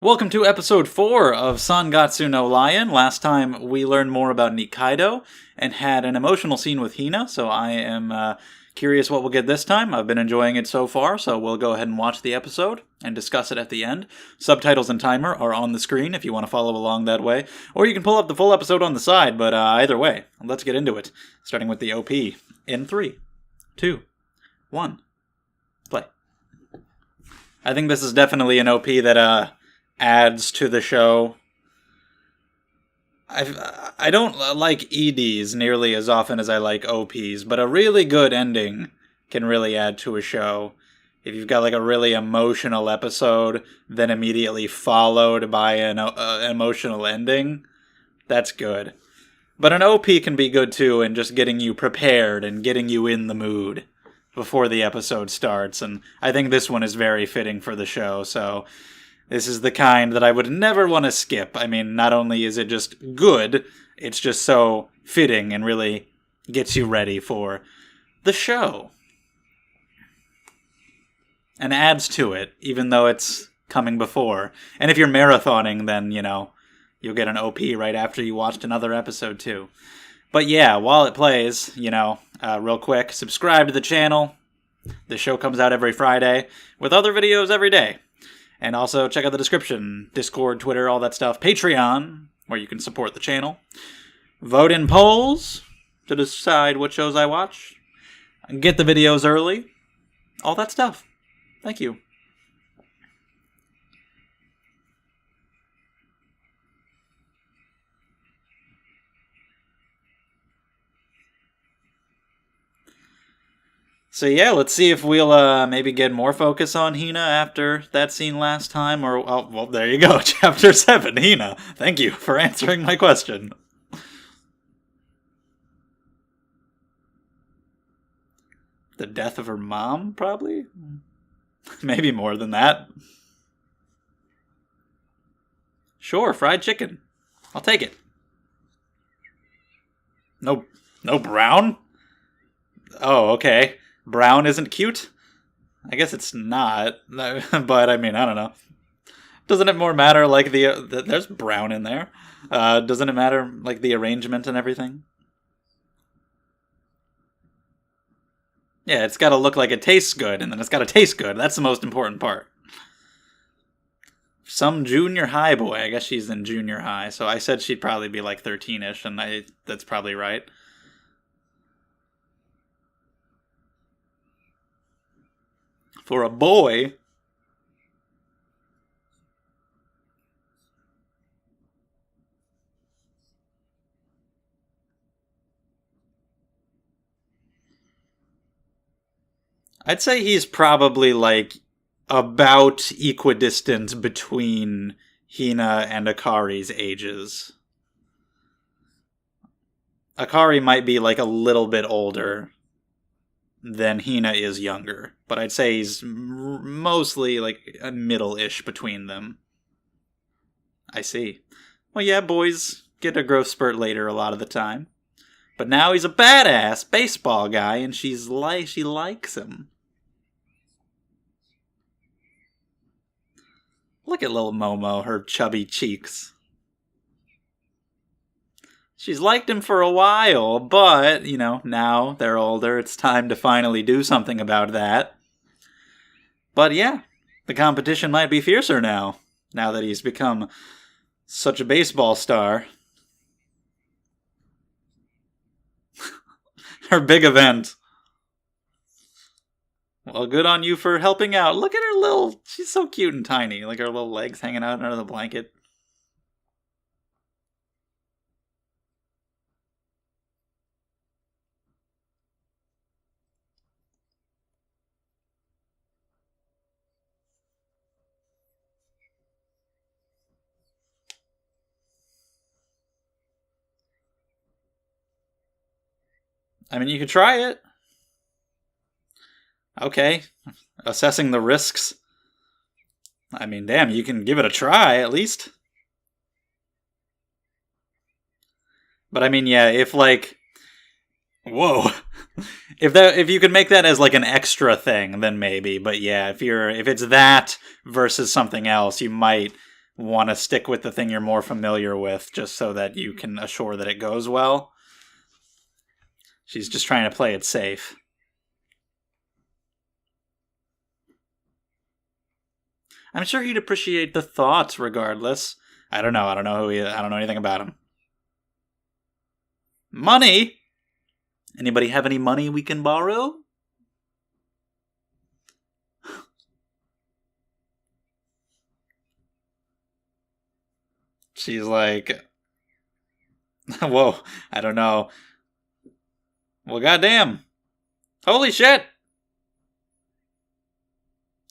Welcome to episode 4 of Sangatsu no Lion. Last time we learned more about Nikaido and had an emotional scene with Hina, so I am curious what we'll get this time. I've been enjoying it so far, so we'll go ahead and watch the episode and discuss it at the end. Subtitles and timer are on the screen if you want to follow along that way, or you can pull up the full episode on the side, but either way, let's get into it. Starting with the OP in 3, 2, 1, play. I think this is definitely an OP that adds to the show. I don't like EDs nearly as often as I like OPs, but a really good ending can really add to a show. If you've got like a really emotional episode, then immediately followed by an emotional ending, that's good. But an OP can be good too, in just getting you prepared and getting you in the mood before the episode starts, and I think this one is very fitting for the show, so this is the kind that I would never want to skip. I mean, not only is it just good, it's just so fitting and really gets you ready for the show. And adds to it, even though it's coming before. And if you're marathoning, then, you'll get an OP right after you watched another episode too. But yeah, while it plays, real quick, subscribe to the channel. The show comes out every Friday, with other videos every day. And also check out the description, Discord, Twitter, all that stuff. Patreon, where you can support the channel. Vote in polls to decide what shows I watch. Get the videos early. All that stuff. Thank you. So yeah, let's see if we'll maybe get more focus on Hina after that scene last time, or, well, there you go, Chapter 7, Hina. Thank you for answering my question. The death of her mom, probably? Maybe more than that. Sure, fried chicken. I'll take it. No brown? Oh, okay. Brown isn't cute? I guess it's not, but I mean, I don't know. Doesn't it more matter, like, there's brown in there. Doesn't it matter, like, the arrangement and everything? Yeah, it's gotta look like it tastes good, and then it's gotta taste good. That's the most important part. Some junior high boy, I guess she's in junior high, so I said she'd probably be like 13-ish, and that's probably right. For a boy, I'd say he's probably like about equidistant between Hina and Akari's ages. Akari might be like a little bit older than Hina is younger, but I'd say he's mostly like a middle-ish between them. I see. Well, yeah, boys get a growth spurt later a lot of the time. But now he's a badass baseball guy, and she likes him. Look at little Momo, her chubby cheeks. She's liked him for a while, but, now they're older. It's time to finally do something about that. But yeah, the competition might be fiercer now that he's become such a baseball star. Her big event. Well, good on you for helping out. Look at her she's so cute and tiny. Like her little legs hanging out under the blanket. I mean, you could try it. Okay. Assessing the risks. I mean, damn, you can give it a try, at least. But I mean, yeah, if like... Whoa. If you could make that as like an extra thing, then maybe. But yeah, if it's that versus something else, you might want to stick with the thing you're more familiar with just so that you can assure that it goes well. She's just trying to play it safe. I'm sure he'd appreciate the thought regardless. I don't know. I don't know who he is. I don't know anything about him. Money? Anybody have any money we can borrow? She's like, whoa, I don't know. Well, goddamn. Holy shit.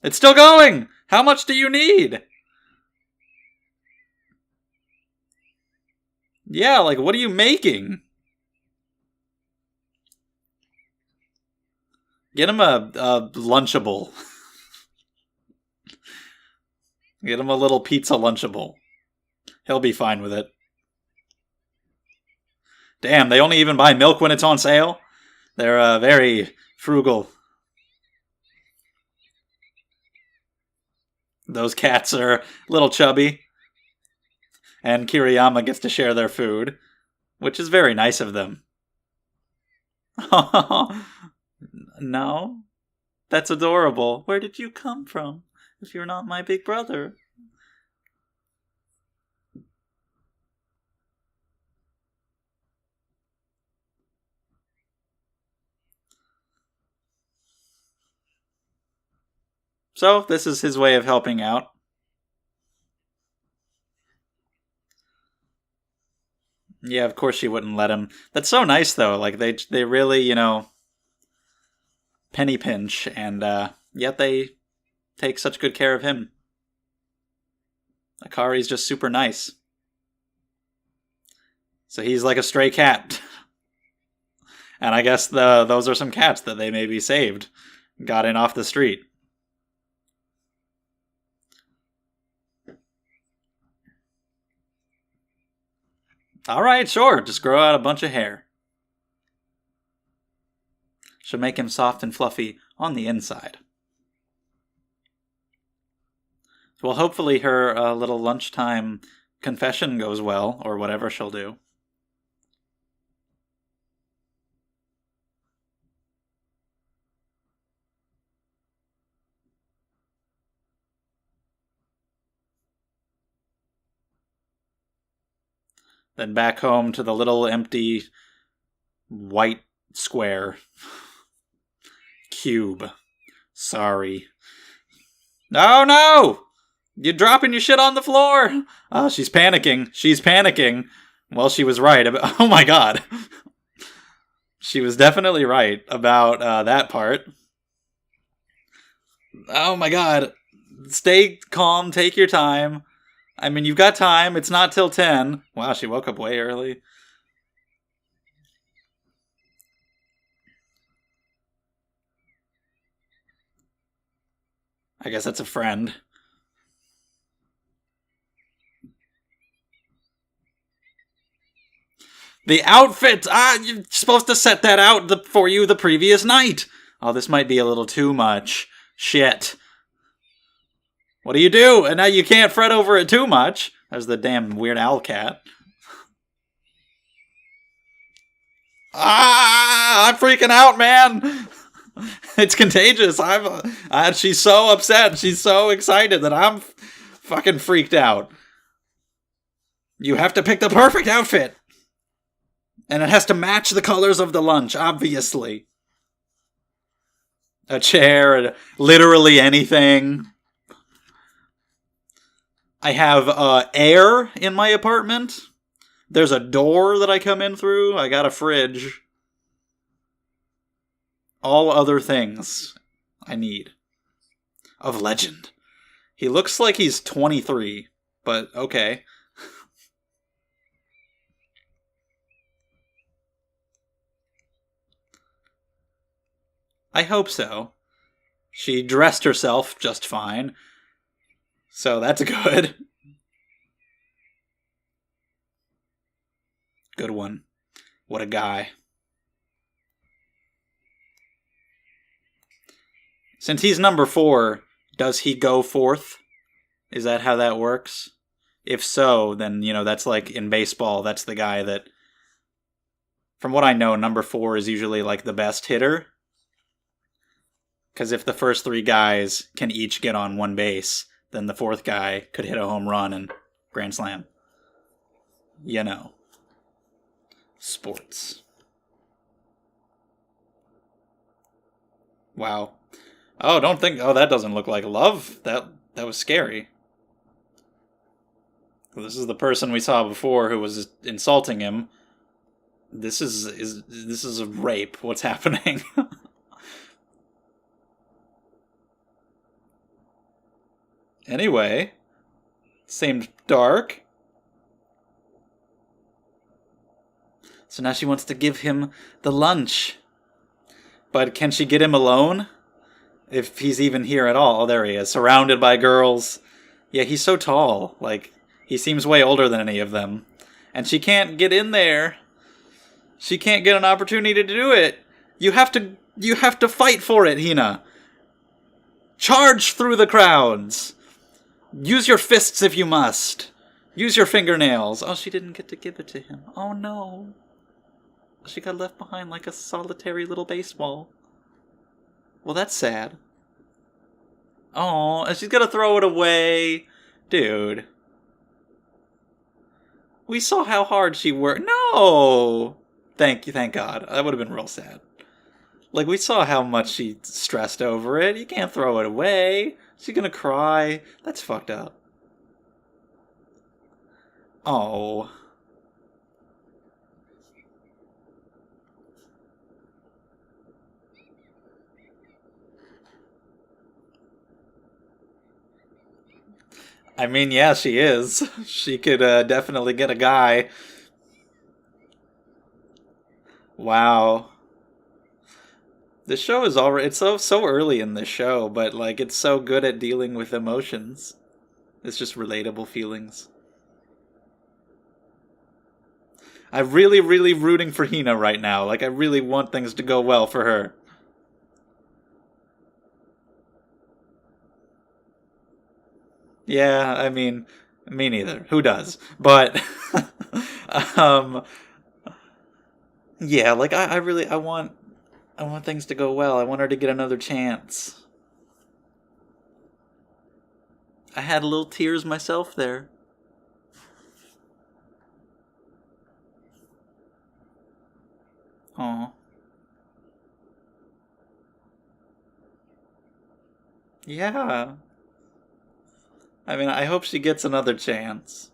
It's still going. How much do you need? Yeah, like, what are you making? Get him a Lunchable. Get him a little pizza Lunchable. He'll be fine with it. Damn, they only even buy milk when it's on sale? They're very frugal. Those cats are a little chubby. And Kiriyama gets to share their food, which is very nice of them. No? That's adorable. Where did you come from, if you're not my big brother? So, this is his way of helping out. Yeah, of course she wouldn't let him. That's so nice, though. Like, they really, penny pinch, and yet they take such good care of him. Akari's just super nice. So he's like a stray cat. And I guess those are some cats that they maybe saved. Got in off the street. Alright, sure, just grow out a bunch of hair. She'll make him soft and fluffy on the inside. Well, hopefully her little lunchtime confession goes well, or whatever she'll do. Then back home to the little empty white square. Cube. Sorry. Oh no! You're dropping your shit on the floor! Oh, she's panicking. She's panicking. Well, she was right about... Oh my god. She was definitely right about that part. Oh my god. Stay calm, take your time. I mean, you've got time. It's not till 10. Wow, she woke up way early. I guess that's a friend. The outfit! You're supposed to set that out for you the previous night. Oh, this might be a little too much. Shit. What do you do? And now you can't fret over it too much. There's the damn Weird Owl cat. I'm freaking out, man. It's contagious. She's so upset. She's so excited that I'm fucking freaked out. You have to pick the perfect outfit. And it has to match the colors of the lunch, obviously. A chair, literally anything. I have air in my apartment. There's a door that I come in through. I got a fridge. All other things I need. Of legend. He looks like he's 23, but okay. I hope so. She dressed herself just fine. So that's good. Good one. What a guy. Since he's number 4, does he go fourth? Is that how that works? If so, then, that's like in baseball, that's the guy that, from what I know, number 4 is usually like the best hitter. Because if the first 3 guys can each get on one base, then the 4th guy could hit a home run and grand slam. Sports. Wow. Oh, that doesn't look like love. That was scary. This is the person we saw before who was insulting him. This is a rape. What's happening? Anyway, seemed dark. So now she wants to give him the lunch. But can she get him alone? If he's even here at all. Oh, there he is, surrounded by girls. Yeah, he's so tall. Like, he seems way older than any of them. And she can't get in there. She can't get an opportunity to do it. You have to fight for it, Hina. Charge through the crowds. Use your fists if you must. Use your fingernails. Oh, she didn't get to give it to him. Oh, no. She got left behind like a solitary little baseball. Well, that's sad. Oh, and she's gonna throw it away. Dude. We saw how hard she worked. No! Thank God. That would have been real sad. Like, we saw how much she stressed over it. You can't throw it away. She's gonna cry. That's fucked up. Oh. I mean, yeah, she is. She could definitely get a guy. Wow. This show is already... It's so early in this show, but, like, it's so good at dealing with emotions. It's just relatable feelings. I'm really, really rooting for Hina right now. Like, I really want things to go well for her. Yeah, I mean, me neither. Who does? But, um, yeah, like, I want things to go well. I want her to get another chance. I had little tears myself there. Aw. Yeah. I mean, I hope she gets another chance.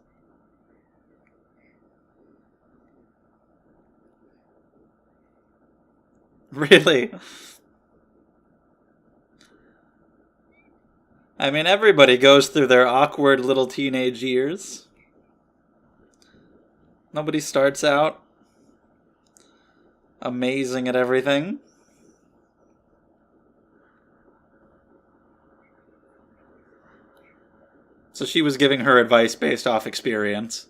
Really? I mean, everybody goes through their awkward little teenage years. Nobody starts out amazing at everything. So she was giving her advice based off experience.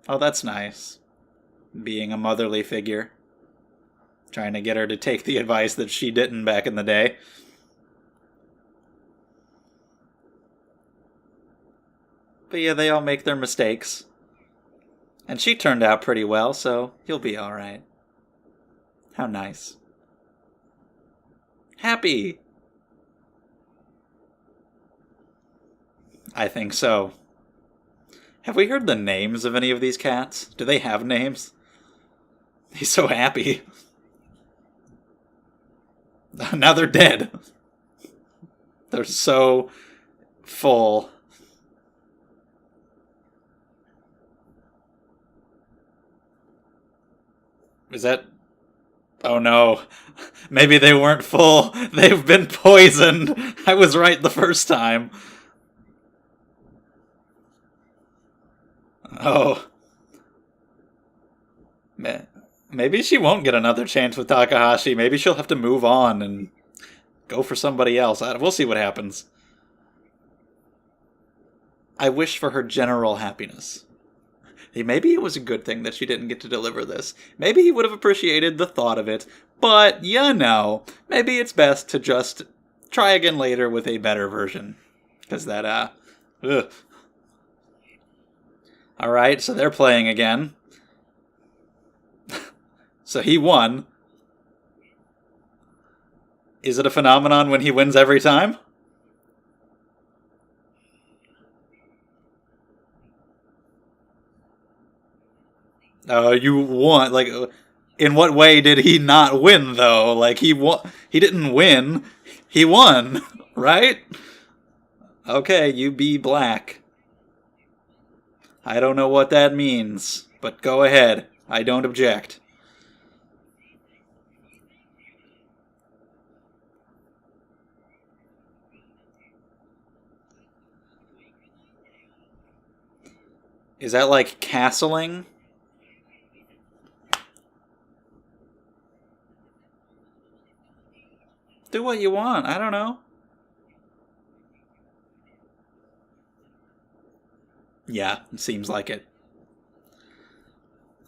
Oh, that's nice. Being a motherly figure. Trying to get her to take the advice that she didn't back in the day. But yeah, they all make their mistakes. And she turned out pretty well, so you'll be alright. How nice. Happy! I think so. Have we heard the names of any of these cats? Do they have names? He's so happy. Now they're dead. They're so full. Is that... Oh no. Maybe they weren't full. They've been poisoned. I was right the first time. Oh. Maybe she won't get another chance with Takahashi. Maybe she'll have to move on and go for somebody else. We'll see what happens. I wish for her general happiness. Maybe it was a good thing that she didn't get to deliver this. Maybe he would have appreciated the thought of it. But, maybe it's best to just try again later with a better version. Because that, ugh. Alright, so they're playing again. So he won. Is it a phenomenon when he wins every time? You won. Like, in what way did he not win, though? Like, he won. He didn't win. He won, right? Okay, you be black. I don't know what that means, but go ahead. I don't object. Is that like castling? Do what you want. I don't know. Yeah, it seems like it.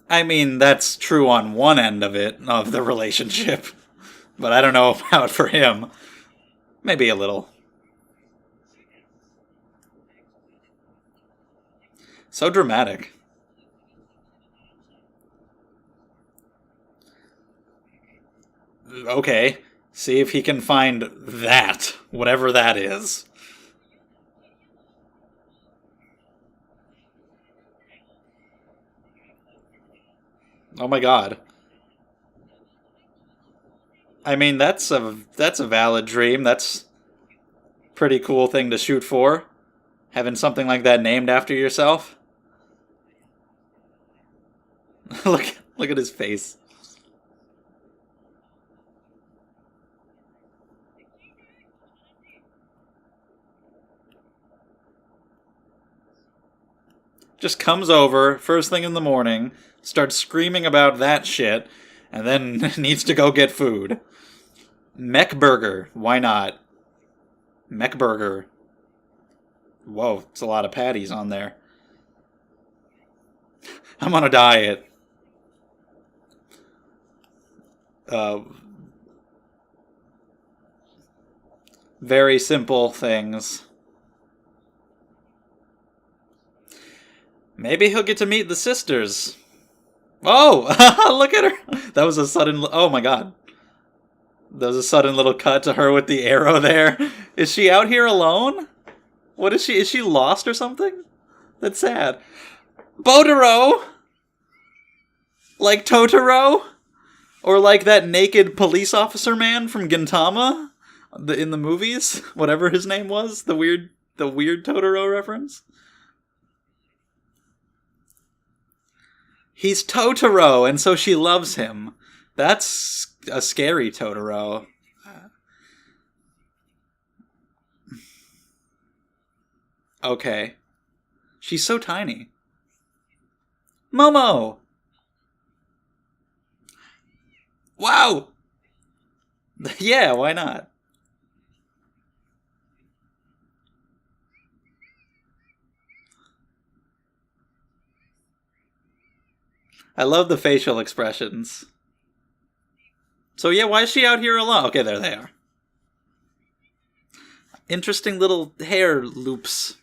I mean, that's true on one end of it, of the relationship. But I don't know about for him. Maybe a little. So dramatic. Okay, see if he can find that, whatever that is. Oh my god. I mean, that's a valid dream. That's a pretty cool thing to shoot for. Having something like that named after yourself. look at his face. Just comes over first thing in the morning, starts screaming about that shit, and then needs to go get food. Mech burger, why not? Mech burger. Whoa, it's a lot of patties on there. I'm on a diet. Uh, very simple things. Maybe he'll get to meet the sisters. Oh, look at her. That was a sudden. Oh my god. That was a sudden little cut to her with the arrow there. Is she out here alone? What is she? Is she lost or something? That's sad. Botaro! Like Totoro? Or like that naked police officer man from Gintama? In the movies? Whatever his name was? The weird Totoro reference? He's Totoro, and so she loves him. That's a scary Totoro. Okay. She's so tiny. Momo! Wow! Yeah, why not? I love the facial expressions. So yeah, why is she out here alone? Okay, there they are. Interesting little hair loops.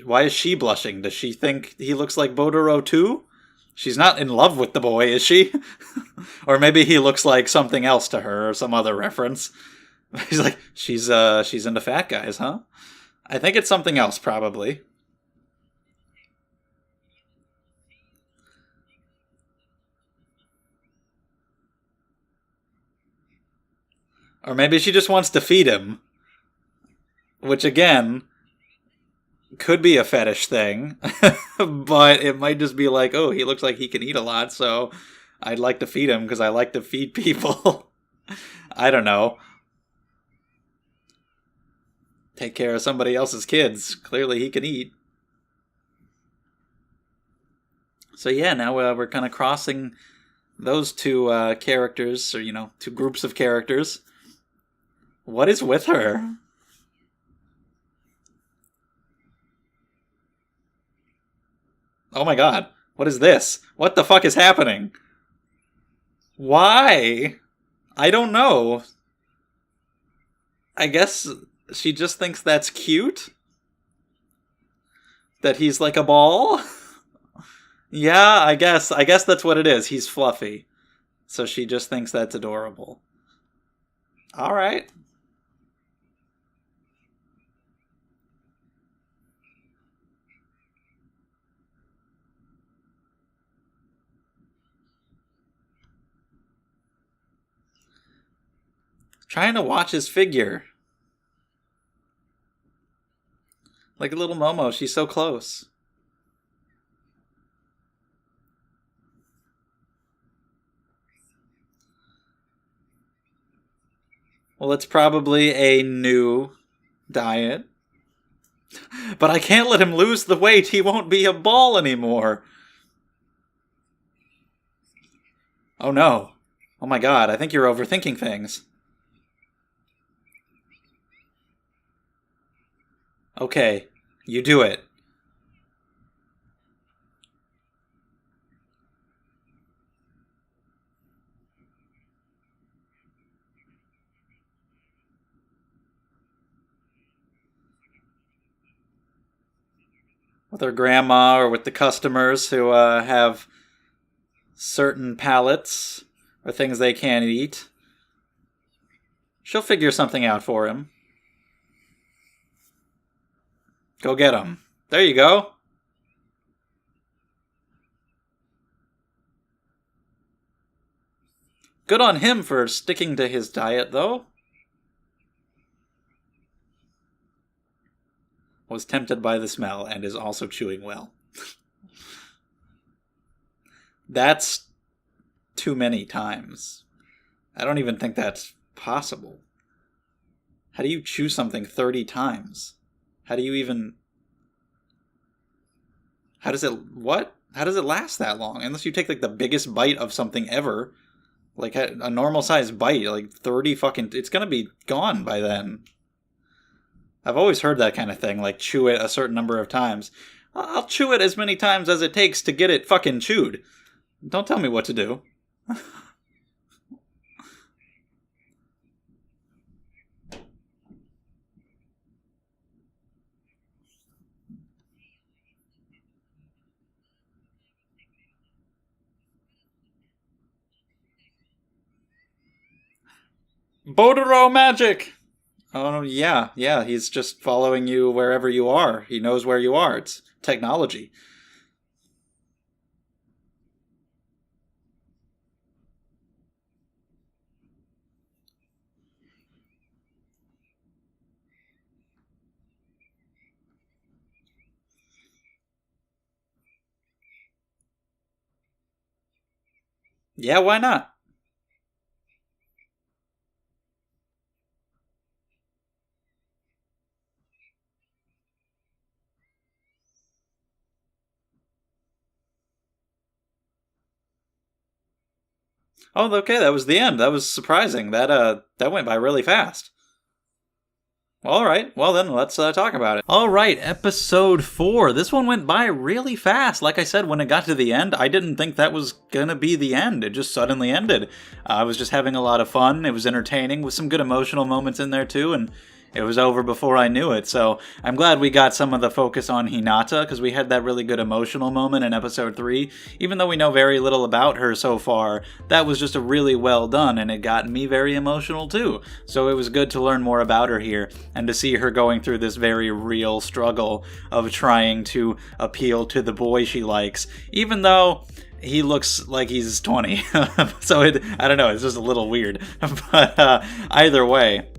Why is she blushing? Does she think he looks like Botaro too? She's not in love with the boy, is she? Or maybe he looks like something else to her, or some other reference. He's like, she's into fat guys, huh? I think it's something else, probably. Or maybe she just wants to feed him. Which, again, could be a fetish thing. But it might just be like, oh, he looks like he can eat a lot, so I'd like to feed him because I like to feed people. I don't know. Take care of somebody else's kids. Clearly he can eat. So yeah, now we're kind of crossing those two characters, or, two groups of characters. What is with her? Oh my god. What is this? What the fuck is happening? Why? I don't know. I guess she just thinks that's cute? That he's like a ball? Yeah, I guess that's what it is. He's fluffy. So she just thinks that's adorable. Alright. Trying to watch his figure. Like a little Momo, she's so close. Well, it's probably a new diet. But I can't let him lose the weight. He won't be a ball anymore. Oh no. Oh my god, I think you're overthinking things. Okay, you do it. With her grandma or with the customers who have certain palates or things they can't eat. She'll figure something out for him. Go get him. There you go. Good on him for sticking to his diet, though. Was tempted by the smell and is also chewing well. That's too many times. I don't even think that's possible. How do you chew something 30 times? How do you even... How does it... What? How does it last that long? Unless you take, like, the biggest bite of something ever. Like, a normal-sized bite. Like, 30 fucking... It's gonna be gone by then. I've always heard that kind of thing. Like, chew it a certain number of times. I'll chew it as many times as it takes to get it fucking chewed. Don't tell me what to do. Bodoro magic! Oh, yeah, he's just following you wherever you are. He knows where you are. It's technology. Yeah, why not? Oh, okay, that was the end. That was surprising. That went by really fast. All right, well then, let's talk about it. All right, episode 4. This one went by really fast. Like I said, when it got to the end, I didn't think that was gonna be the end. It just suddenly ended. I was just having a lot of fun. It was entertaining with some good emotional moments in there too, and it was over before I knew it. So I'm glad we got some of the focus on Hinata, because we had that really good emotional moment in episode 3. Even though we know very little about her so far, that was just a really well done, and it got me very emotional too. So it was good to learn more about her here, and to see her going through this very real struggle of trying to appeal to the boy she likes, even though he looks like he's 20. So I don't know, it's just a little weird. But either way,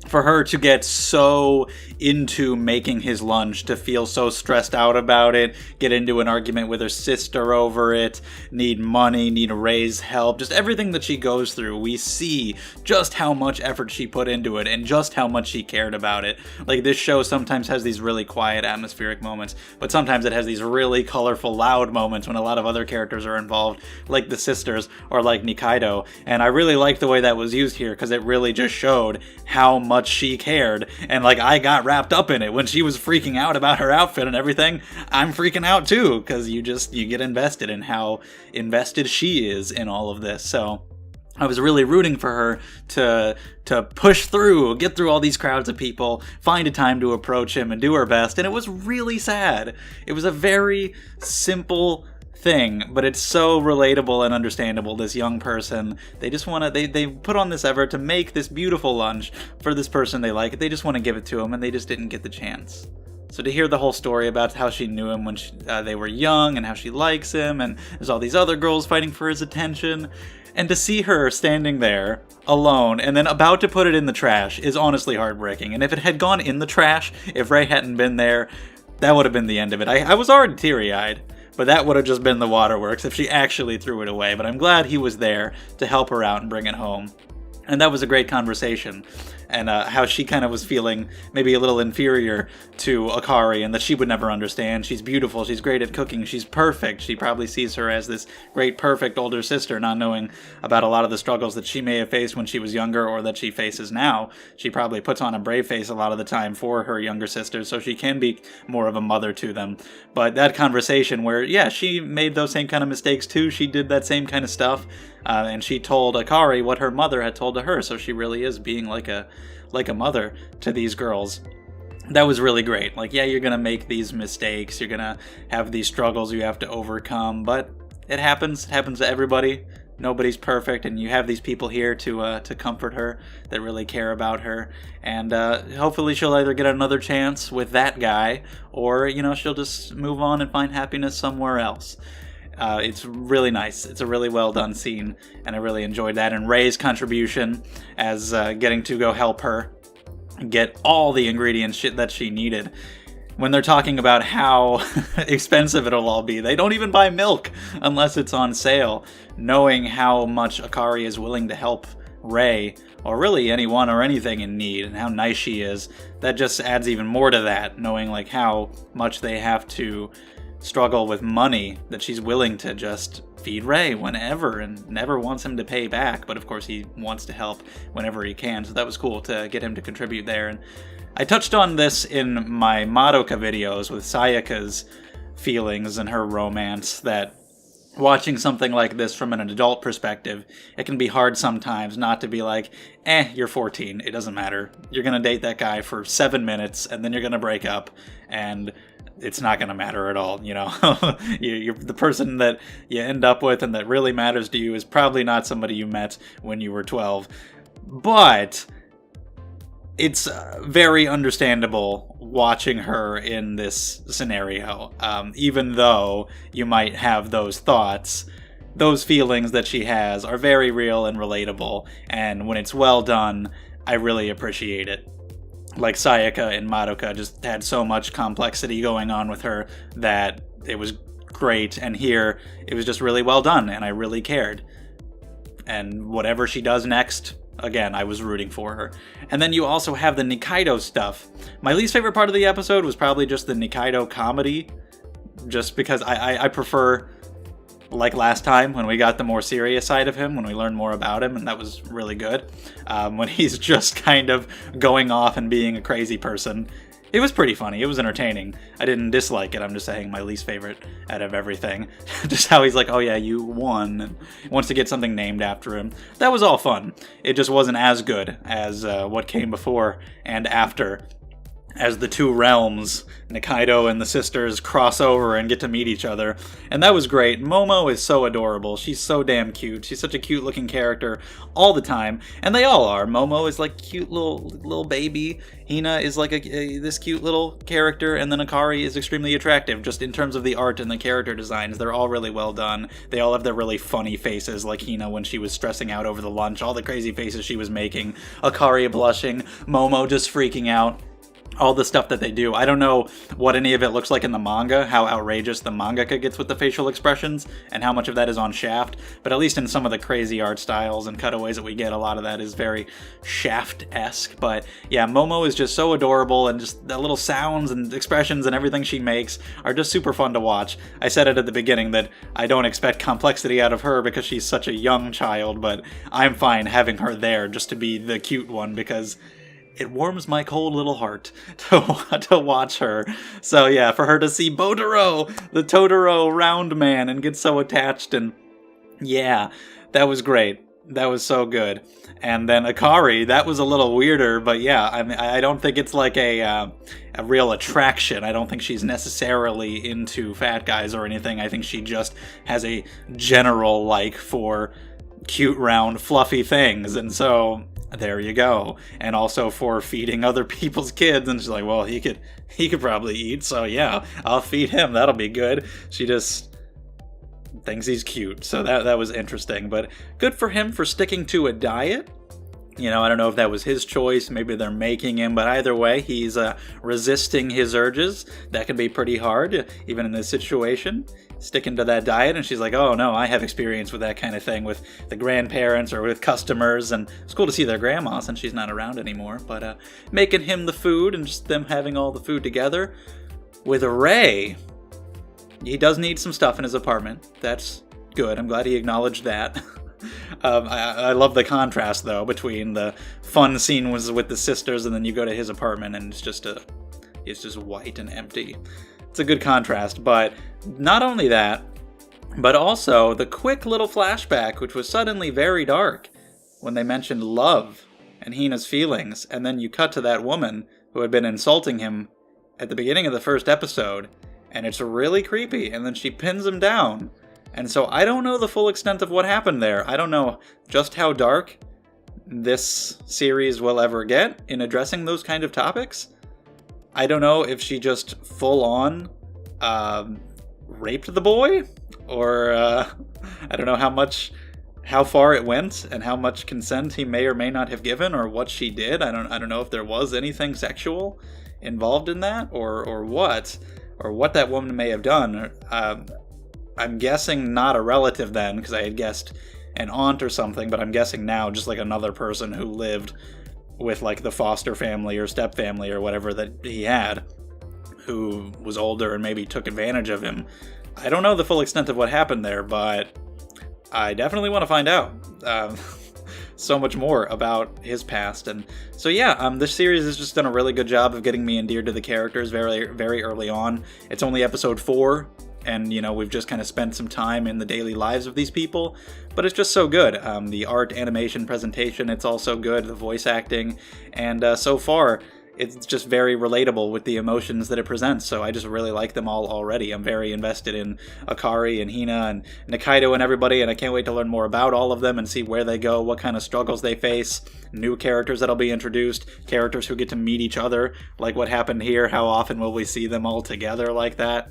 for her to get so into making his lunch, to feel so stressed out about it, get into an argument with her sister over it, need money, need to raise help, just everything that she goes through, we see just how much effort she put into it and just how much she cared about it. Like, this show sometimes has these really quiet, atmospheric moments, but sometimes it has these really colorful, loud moments when a lot of other characters are involved, like the sisters or like Nikaido, and I really liked the way that was used here, because it really just showed how much she cared, and like, I got wrapped up in it when she was freaking out about her outfit and everything. I'm freaking out too, because you get invested in how invested she is in all of this. So I was really rooting for her to push through, get through all these crowds of people, find a time to approach him and do her best, and it was really sad. It was a very simple thing, but it's so relatable and understandable. This young person, they just want to, they put on this effort to make this beautiful lunch for this person they like. They just want to give it to him, and they just didn't get the chance. So to hear the whole story about how she knew him when they were young and how she likes him, and there's all these other girls fighting for his attention, and to see her standing there alone and then about to put it in the trash is honestly heartbreaking. And if it had gone in the trash, if Ray hadn't been there, that would have been the end of it. I was already teary-eyed, but that would have just been the waterworks if she actually threw it away. But I'm glad he was there to help her out and bring it home. And that was a great conversation. And how she kind of was feeling maybe a little inferior to Akari, and that she would never understand. She's beautiful, she's great at cooking, she's perfect. She probably sees her as this great, perfect older sister, not knowing about a lot of the struggles that she may have faced when she was younger or that she faces now. She probably puts on a brave face a lot of the time for her younger sisters, so she can be more of a mother to them. But that conversation where, yeah, she made those same kind of mistakes too, she did that same kind of stuff, and she told Akari what her mother had told to her, so she really is being like a mother to these girls. That was really great. Like, yeah, you're gonna make these mistakes, you're gonna have these struggles you have to overcome, but it happens to everybody. Nobody's perfect, and you have these people here to comfort her, that really care about her, and hopefully she'll either get another chance with that guy, or, she'll just move on and find happiness somewhere else. It's really nice. It's a really well done scene, and I really enjoyed that. And Ray's contribution as getting to go help her get all the ingredients that she needed. When they're talking about how expensive it'll all be, they don't even buy milk unless it's on sale. Knowing how much Akari is willing to help Ray, or really anyone or anything in need, and how nice she is, that just adds even more to that. Knowing like how much they have to struggle with money, that she's willing to just feed Ray whenever and never wants him to pay back, but of course he wants to help whenever he can, so that was cool to get him to contribute there. And I touched on this in my Madoka videos with Sayaka's feelings and her romance, that watching something like this from an adult perspective, it can be hard sometimes not to be like, you're 14, it doesn't matter. You're gonna date that guy for 7 minutes, and then you're gonna break up, and it's not gonna matter at all, You're the person that you end up with and that really matters to you is probably not somebody you met when you were 12. But it's very understandable watching her in this scenario. Even though you might have those thoughts, those feelings that she has are very real and relatable, and when it's well done, I really appreciate it. Like Sayaka and Madoka just had so much complexity going on with her that it was great, and here it was just really well done, and I really cared. And whatever she does next, again, I was rooting for her. And then you also have the Nikaido stuff. My least favorite part of the episode was probably just the Nikaido comedy, just because I prefer, like last time, when we got the more serious side of him, when we learned more about him, and that was really good. When he's just kind of going off and being a crazy person. It was pretty funny. It was entertaining. I didn't dislike it. I'm just saying my least favorite out of everything. Just how he's like, oh yeah, you won, and wants to get something named after him. That was all fun. It just wasn't as good as what came before and after, as the two realms, Nikaido and the sisters, cross over and get to meet each other. And that was great. Momo is so adorable. She's so damn cute. She's such a cute looking character all the time. And they all are. Momo is like cute little baby. Hina is like this cute little character. And then Akari is extremely attractive, just in terms of the art and the character designs. They're all really well done. They all have their really funny faces, like Hina when she was stressing out over the lunch. All the crazy faces she was making. Akari blushing. Momo just freaking out. All the stuff that they do. I don't know what any of it looks like in the manga, how outrageous the mangaka gets with the facial expressions, and how much of that is on Shaft, but at least in some of the crazy art styles and cutaways that we get, a lot of that is very Shaft-esque. But yeah, Momo is just so adorable, and just the little sounds and expressions and everything she makes are just super fun to watch. I said it at the beginning that I don't expect complexity out of her because she's such a young child, but I'm fine having her there just to be the cute one, because it warms my cold little heart to watch her. So yeah, for her to see Botaro, the Totoro round man, and get so attached, and yeah, that was great. That was so good. And then Akari, that was a little weirder, but yeah, I mean, I don't think it's like a real attraction. I don't think she's necessarily into fat guys or anything. I think she just has a general like for cute, round, fluffy things, and so there you go. And also for feeding other people's kids, and she's like, well, he could probably eat, so yeah, I'll feed him. That'll be good. She just thinks he's cute, so that was interesting, but good for him for sticking to a diet. You know, I don't know if that was his choice, maybe they're making him, but either way, he's resisting his urges. That can be pretty hard, even in this situation, sticking to that diet. And she's like, oh no, I have experience with that kind of thing with the grandparents or with customers, and it's cool to see their grandma since she's not around anymore, but making him the food and just them having all the food together. With Ray, he does need some stuff in his apartment. That's good. I'm glad he acknowledged that. I love the contrast, though, between the fun scene was with the sisters, and then you go to his apartment, and it's just white and empty. It's a good contrast, but not only that, but also the quick little flashback, which was suddenly very dark, when they mentioned love and Hina's feelings, and then you cut to that woman who had been insulting him at the beginning of the first episode, and it's really creepy, and then she pins him down. And so I don't know the full extent of what happened there. I don't know just how dark this series will ever get in addressing those kind of topics. I don't know if she just full-on raped the boy, or I don't know how far it went, and how much consent he may or may not have given, or what she did. I don't know if there was anything sexual involved in that, or what that woman may have done. I'm guessing not a relative then, because I had guessed an aunt or something, but I'm guessing now just like another person who lived with like the foster family or step family or whatever that he had, who was older and maybe took advantage of him. I don't know the full extent of what happened there, but I definitely want to find out so much more about his past. And so yeah, this series has just done a really good job of getting me endeared to the characters very, very early on. It's only episode 4, and you know, we've just kind of spent some time in the daily lives of these people, but it's just so good. The art, animation, presentation, it's also good, the voice acting, and so far it's just very relatable with the emotions that it presents, so I just really like them all already. I'm very invested in Akari and Hina and Nikaido and everybody, and I can't wait to learn more about all of them and see where they go, what kind of struggles they face, new characters that'll be introduced, characters who get to meet each other, like what happened here. How often will we see them all together like that?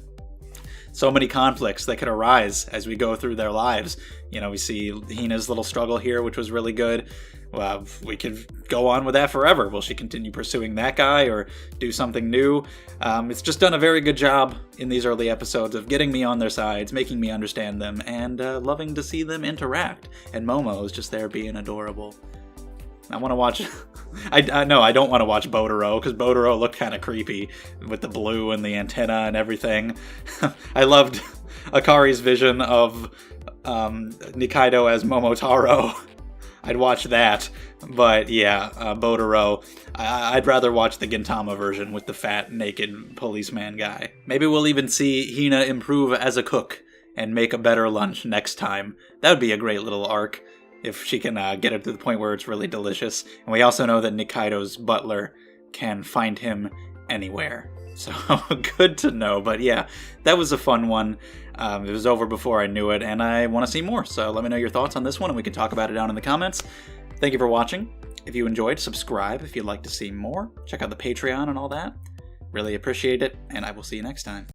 So many conflicts that could arise as we go through their lives. You know, we see Hina's little struggle here, which was really good. Well, we could go on with that forever. Will she continue pursuing that guy or do something new? It's just done a very good job in these early episodes of getting me on their sides, making me understand them, and loving to see them interact. And Momo is just there being adorable. I want to watch... I don't want to watch Botaro, because Botaro looked kind of creepy with the blue and the antenna and everything. I loved Akari's vision of Nikaido as Momotaro. I'd watch that, but yeah, Botaro, I'd rather watch the Gintama version with the fat, naked policeman guy. Maybe we'll even see Hina improve as a cook and make a better lunch next time. That would be a great little arc, if she can get it to the point where it's really delicious. And we also know that Nikaido's butler can find him anywhere. So good to know. But yeah, that was a fun one. It was over before I knew it, and I want to see more. So let me know your thoughts on this one, and we can talk about it down in the comments. Thank you for watching. If you enjoyed, subscribe if you'd like to see more. Check out the Patreon and all that. Really appreciate it, and I will see you next time.